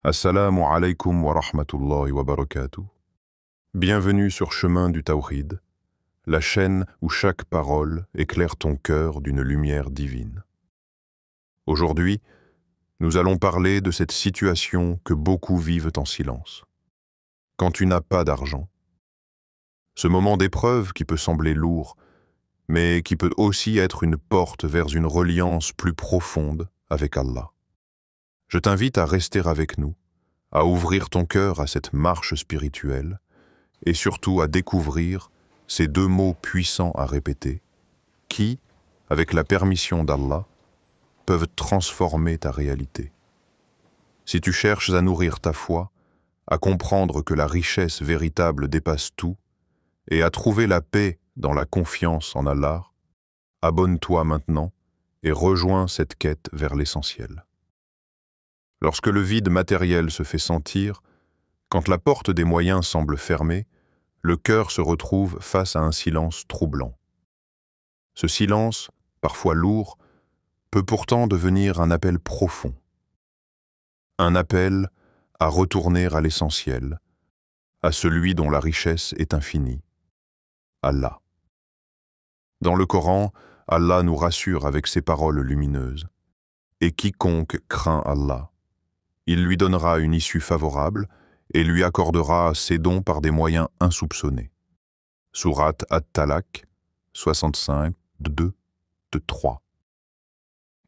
Assalamu alaikum wa rahmatullahi wa barakatuh. Bienvenue sur Chemin du Tawhid, la chaîne où chaque parole éclaire ton cœur d'une lumière divine. Aujourd'hui, nous allons parler de cette situation que beaucoup vivent en silence. Quand tu n'as pas d'argent. Ce moment d'épreuve qui peut sembler lourd, mais qui peut aussi être une porte vers une reliance plus profonde avec Allah. Je t'invite à rester avec nous, à ouvrir ton cœur à cette marche spirituelle et surtout à découvrir ces deux mots puissants à répéter qui, avec la permission d'Allah, peuvent transformer ta réalité. Si tu cherches à nourrir ta foi, à comprendre que la richesse véritable dépasse tout et à trouver la paix dans la confiance en Allah, abonne-toi maintenant et rejoins cette quête vers l'essentiel. Lorsque le vide matériel se fait sentir, quand la porte des moyens semble fermée, le cœur se retrouve face à un silence troublant. Ce silence, parfois lourd, peut pourtant devenir un appel profond. Un appel à retourner à l'essentiel, à celui dont la richesse est infinie, Allah. Dans le Coran, Allah nous rassure avec ses paroles lumineuses. Et quiconque craint Allah, il lui donnera une issue favorable et lui accordera ses dons par des moyens insoupçonnés. Sourate At-Talaq, 65, 2-3.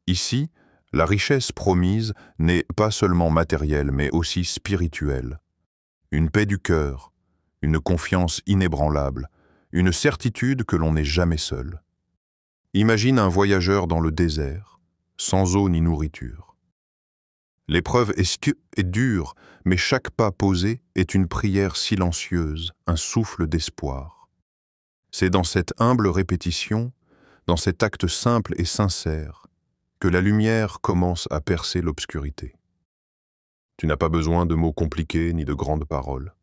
Ici, la richesse promise n'est pas seulement matérielle, mais aussi spirituelle. Une paix du cœur, une confiance inébranlable, une certitude que l'on n'est jamais seul. Imagine un voyageur dans le désert, sans eau ni nourriture. L'épreuve est dure, mais chaque pas posé est une prière silencieuse, un souffle d'espoir. C'est dans cette humble répétition, dans cet acte simple et sincère, que la lumière commence à percer l'obscurité. Tu n'as pas besoin de mots compliqués ni de grandes paroles.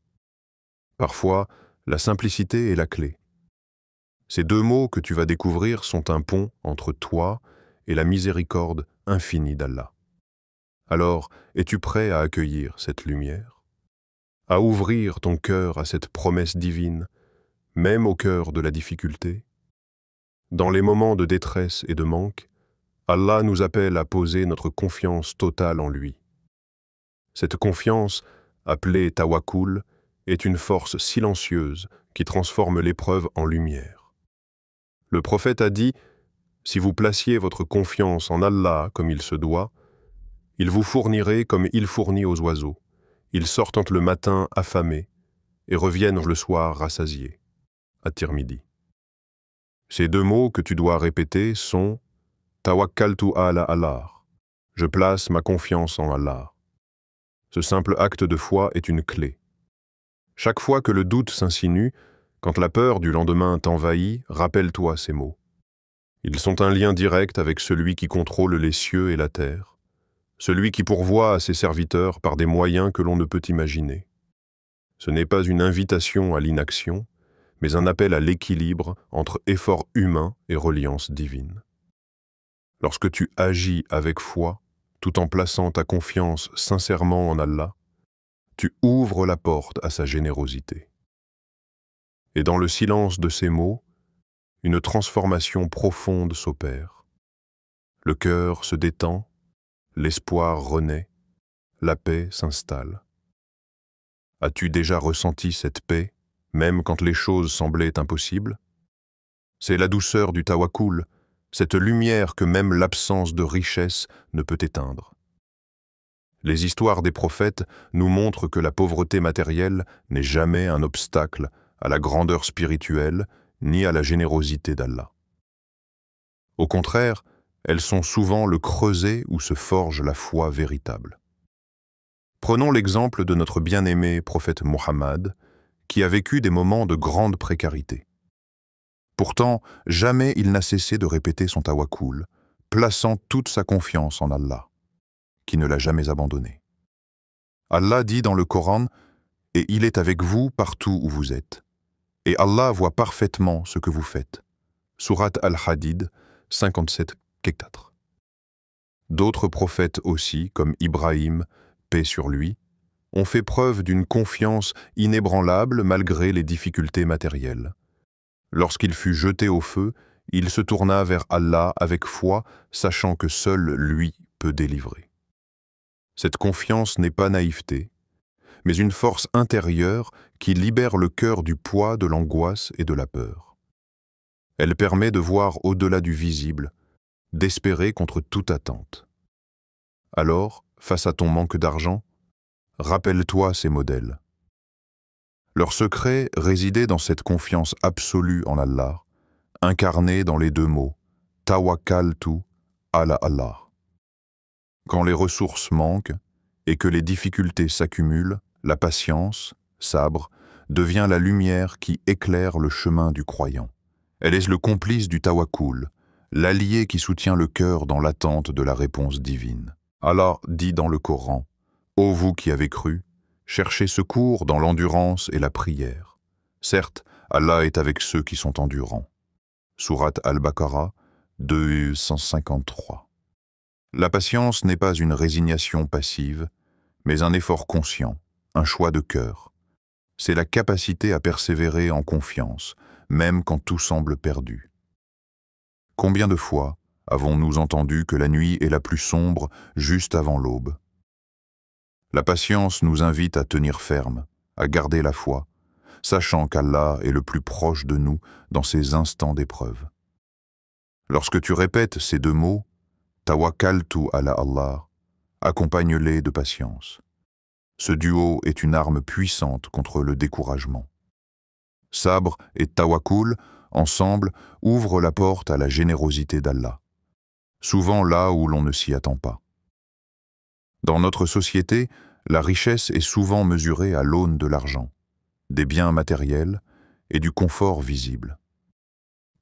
Parfois, la simplicité est la clé. Ces deux mots que tu vas découvrir sont un pont entre toi et la miséricorde infinie d'Allah. Alors, es-tu prêt à accueillir cette lumière? À ouvrir ton cœur à cette promesse divine, même au cœur de la difficulté? Dans les moments de détresse et de manque, Allah nous appelle à poser notre confiance totale en lui. Cette confiance, appelée tawakkul, est une force silencieuse qui transforme l'épreuve en lumière. Le prophète a dit « Si vous placiez votre confiance en Allah comme il se doit, il vous fournirait comme il fournit aux oiseaux. Ils sortent le matin affamés et reviennent le soir rassasiés. » At-Tirmidhi. Ces deux mots que tu dois répéter sont « Tawakkaltu ala Allah » « Je place ma confiance en Allah ». Ce simple acte de foi est une clé. Chaque fois que le doute s'insinue, quand la peur du lendemain t'envahit, rappelle-toi ces mots. Ils sont un lien direct avec celui qui contrôle les cieux et la terre. Celui qui pourvoit à ses serviteurs par des moyens que l'on ne peut imaginer. Ce n'est pas une invitation à l'inaction, mais un appel à l'équilibre entre effort humain et reliance divine. Lorsque tu agis avec foi, tout en plaçant ta confiance sincèrement en Allah, tu ouvres la porte à sa générosité. Et dans le silence de ces mots, une transformation profonde s'opère. Le cœur se détend, l'espoir renaît, la paix s'installe. As-tu déjà ressenti cette paix, même quand les choses semblaient impossibles? C'est la douceur du tawakkul, cette lumière que même l'absence de richesse ne peut éteindre. Les histoires des prophètes nous montrent que la pauvreté matérielle n'est jamais un obstacle à la grandeur spirituelle ni à la générosité d'Allah. Au contraire, elles sont souvent le creuset où se forge la foi véritable. Prenons l'exemple de notre bien-aimé prophète Mohammed, qui a vécu des moments de grande précarité. Pourtant, jamais il n'a cessé de répéter son tawakkul, plaçant toute sa confiance en Allah, qui ne l'a jamais abandonné. Allah dit dans le Coran « Et il est avec vous partout où vous êtes. Et Allah voit parfaitement ce que vous faites. » Sourate Al-Hadid, 57-4. D'autres prophètes aussi, comme Ibrahim, paix sur lui, ont fait preuve d'une confiance inébranlable malgré les difficultés matérielles. Lorsqu'il fut jeté au feu, il se tourna vers Allah avec foi, sachant que seul lui peut délivrer. Cette confiance n'est pas naïveté, mais une force intérieure qui libère le cœur du poids de l'angoisse et de la peur. Elle permet de voir au-delà du visible, d'espérer contre toute attente. Alors, face à ton manque d'argent, rappelle-toi ces modèles. Leur secret résidait dans cette confiance absolue en Allah, incarnée dans les deux mots « tawakkaltu ala Allah ». Quand les ressources manquent et que les difficultés s'accumulent, la patience, sabre, devient la lumière qui éclaire le chemin du croyant. Elle est le complice du tawakkul, l'allié qui soutient le cœur dans l'attente de la réponse divine. Allah dit dans le Coran, « Ô vous qui avez cru, cherchez secours dans l'endurance et la prière. Certes, Allah est avec ceux qui sont endurants. » Sourate Al-Baqarah, 253. La patience n'est pas une résignation passive, mais un effort conscient, un choix de cœur. C'est la capacité à persévérer en confiance, même quand tout semble perdu. Combien de fois avons-nous entendu que la nuit est la plus sombre juste avant l'aube? La patience nous invite à tenir ferme, à garder la foi, sachant qu'Allah est le plus proche de nous dans ces instants d'épreuve. Lorsque tu répètes ces deux mots, « Tawakkaltu ala Allah », accompagne-les de patience. Ce duo est une arme puissante contre le découragement. Sabre et tawakkul, ensemble, ouvrent la porte à la générosité d'Allah, souvent là où l'on ne s'y attend pas. Dans notre société, la richesse est souvent mesurée à l'aune de l'argent, des biens matériels et du confort visible.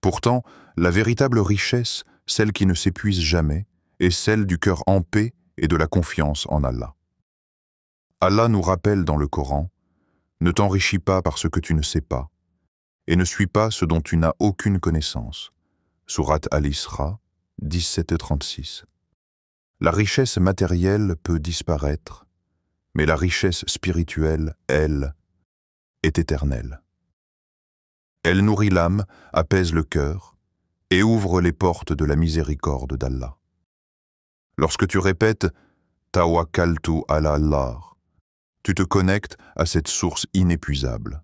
Pourtant, la véritable richesse, celle qui ne s'épuise jamais, est celle du cœur en paix et de la confiance en Allah. Allah nous rappelle dans le Coran, « Ne t'enrichis pas par ce que tu ne sais pas, et ne suis pas ce dont tu n'as aucune connaissance. » Sourate Al-Isra, 17-36. La richesse matérielle peut disparaître, mais la richesse spirituelle, elle, est éternelle. Elle nourrit l'âme, apaise le cœur et ouvre les portes de la miséricorde d'Allah. Lorsque tu répètes « Tawakkaltu ala Allah », tu te connectes à cette source inépuisable.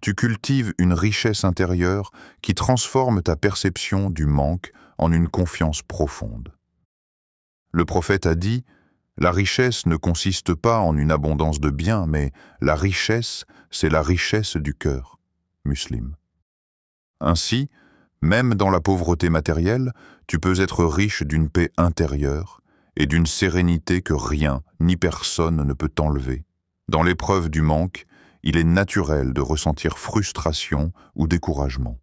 Tu cultives une richesse intérieure qui transforme ta perception du manque en une confiance profonde. Le prophète a dit « La richesse ne consiste pas en une abondance de biens, mais la richesse, c'est la richesse du cœur. » Muslim. Ainsi, même dans la pauvreté matérielle, tu peux être riche d'une paix intérieure et d'une sérénité que rien ni personne ne peut t'enlever. Dans l'épreuve du manque, il est naturel de ressentir frustration ou découragement.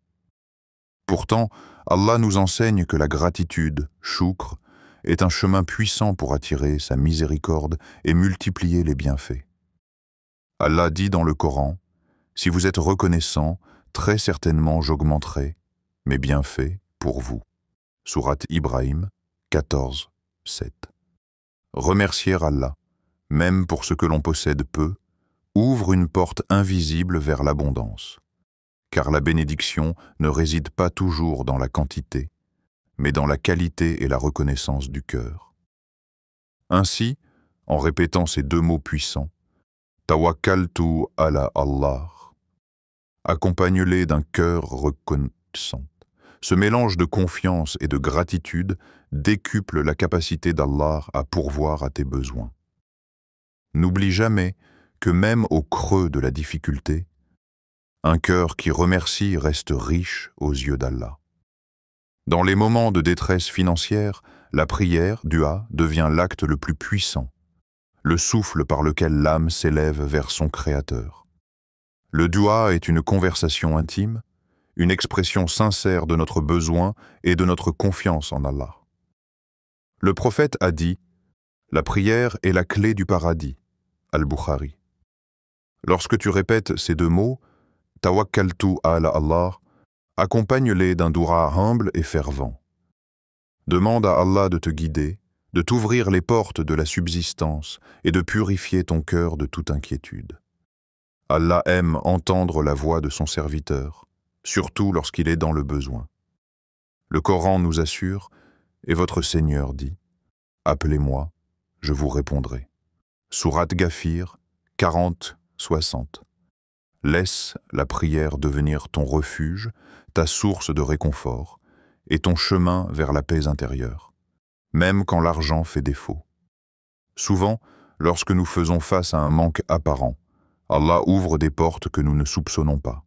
Pourtant, Allah nous enseigne que la gratitude, shukr, est un chemin puissant pour attirer sa miséricorde et multiplier les bienfaits. Allah dit dans le Coran, « Si vous êtes reconnaissant, très certainement j'augmenterai mes bienfaits pour vous. » Sourate Ibrahim, 14, 7. Remercier Allah, même pour ce que l'on possède peu, ouvre une porte invisible vers l'abondance. Car la bénédiction ne réside pas toujours dans la quantité, mais dans la qualité et la reconnaissance du cœur. Ainsi, en répétant ces deux mots puissants, « Tawakkaltu ala Allah », accompagne-les d'un cœur reconnaissant. Ce mélange de confiance et de gratitude décuple la capacité d'Allah à pourvoir à tes besoins. N'oublie jamais que même au creux de la difficulté, un cœur qui remercie reste riche aux yeux d'Allah. Dans les moments de détresse financière, la prière, dua, devient l'acte le plus puissant, le souffle par lequel l'âme s'élève vers son Créateur. Le dua est une conversation intime, une expression sincère de notre besoin et de notre confiance en Allah. Le prophète a dit « La prière est la clé du paradis » Al-Bukhari. Lorsque tu répètes ces deux mots, « Tawakkaltu ala Allah », accompagne-les d'un doura humble et fervent. Demande à Allah de te guider, de t'ouvrir les portes de la subsistance et de purifier ton cœur de toute inquiétude. Allah aime entendre la voix de son serviteur, surtout lorsqu'il est dans le besoin. Le Coran nous assure, et votre Seigneur dit, « Appelez-moi, je vous répondrai. » Sourate Ghafir 40-60. Laisse la prière devenir ton refuge, ta source de réconfort, et ton chemin vers la paix intérieure, même quand l'argent fait défaut. Souvent, lorsque nous faisons face à un manque apparent, Allah ouvre des portes que nous ne soupçonnons pas.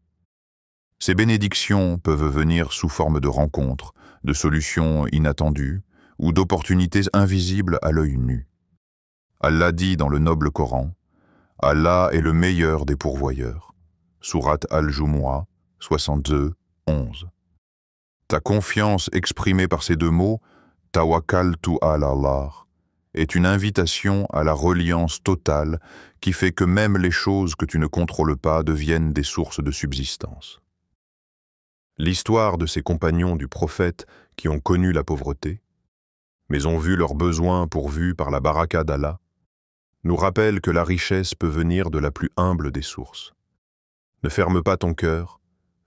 Ces bénédictions peuvent venir sous forme de rencontres, de solutions inattendues ou d'opportunités invisibles à l'œil nu. Allah dit dans le noble Coran, « Allah est le meilleur des pourvoyeurs. » Sourate Al-Jumu'ah 62-11. Ta confiance exprimée par ces deux mots, « Tawakkaltu ala Allah », est une invitation à la reliance totale qui fait que même les choses que tu ne contrôles pas deviennent des sources de subsistance. L'histoire de ces compagnons du prophète qui ont connu la pauvreté, mais ont vu leurs besoins pourvus par la baraka d'Allah, nous rappelle que la richesse peut venir de la plus humble des sources. Ne ferme pas ton cœur,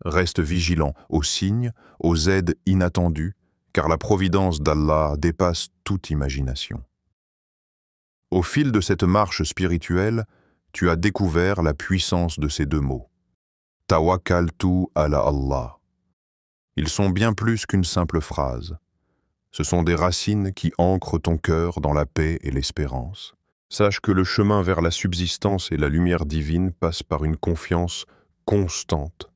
reste vigilant aux signes, aux aides inattendues, car la providence d'Allah dépasse toute imagination. Au fil de cette marche spirituelle, tu as découvert la puissance de ces deux mots. Tawakkaltu ala Allah. Ils sont bien plus qu'une simple phrase. Ce sont des racines qui ancrent ton cœur dans la paix et l'espérance. Sache que le chemin vers la subsistance et la lumière divine passe par une confiance constante,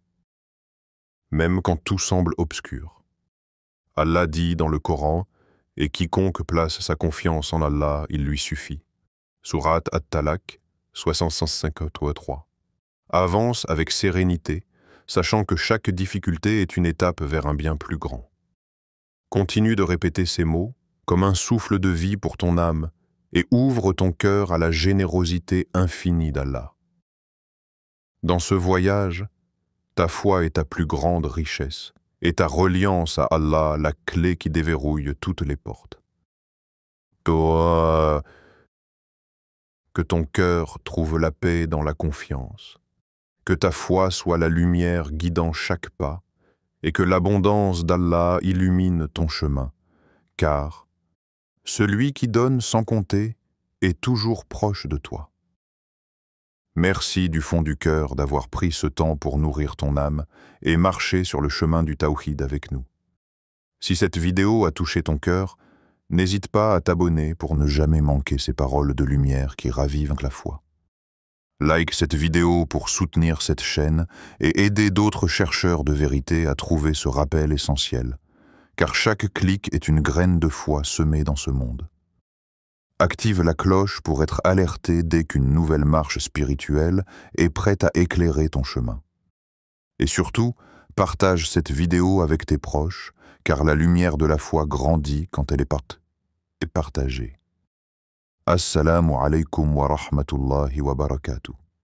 même quand tout semble obscur. Allah dit dans le Coran, « Et quiconque place sa confiance en Allah, il lui suffit. » Sourate At-Talaq 653. Avance avec sérénité, sachant que chaque difficulté est une étape vers un bien plus grand. Continue de répéter ces mots comme un souffle de vie pour ton âme et ouvre ton cœur à la générosité infinie d'Allah. Dans ce voyage, ta foi est ta plus grande richesse et ta reliance à Allah la clé qui déverrouille toutes les portes. Que ton cœur trouve la paix dans la confiance, que ta foi soit la lumière guidant chaque pas, et que l'abondance d'Allah illumine ton chemin, car celui qui donne sans compter est toujours proche de toi. Merci du fond du cœur d'avoir pris ce temps pour nourrir ton âme et marcher sur le chemin du tawhid avec nous. Si cette vidéo a touché ton cœur, n'hésite pas à t'abonner pour ne jamais manquer ces paroles de lumière qui ravivent la foi. Like cette vidéo pour soutenir cette chaîne et aider d'autres chercheurs de vérité à trouver ce rappel essentiel, car chaque clic est une graine de foi semée dans ce monde. Active la cloche pour être alerté dès qu'une nouvelle marche spirituelle est prête à éclairer ton chemin. Et surtout, partage cette vidéo avec tes proches, car la lumière de la foi grandit quand elle est partagée. Assalamu alaikum wa rahmatullahi wa barakatuh.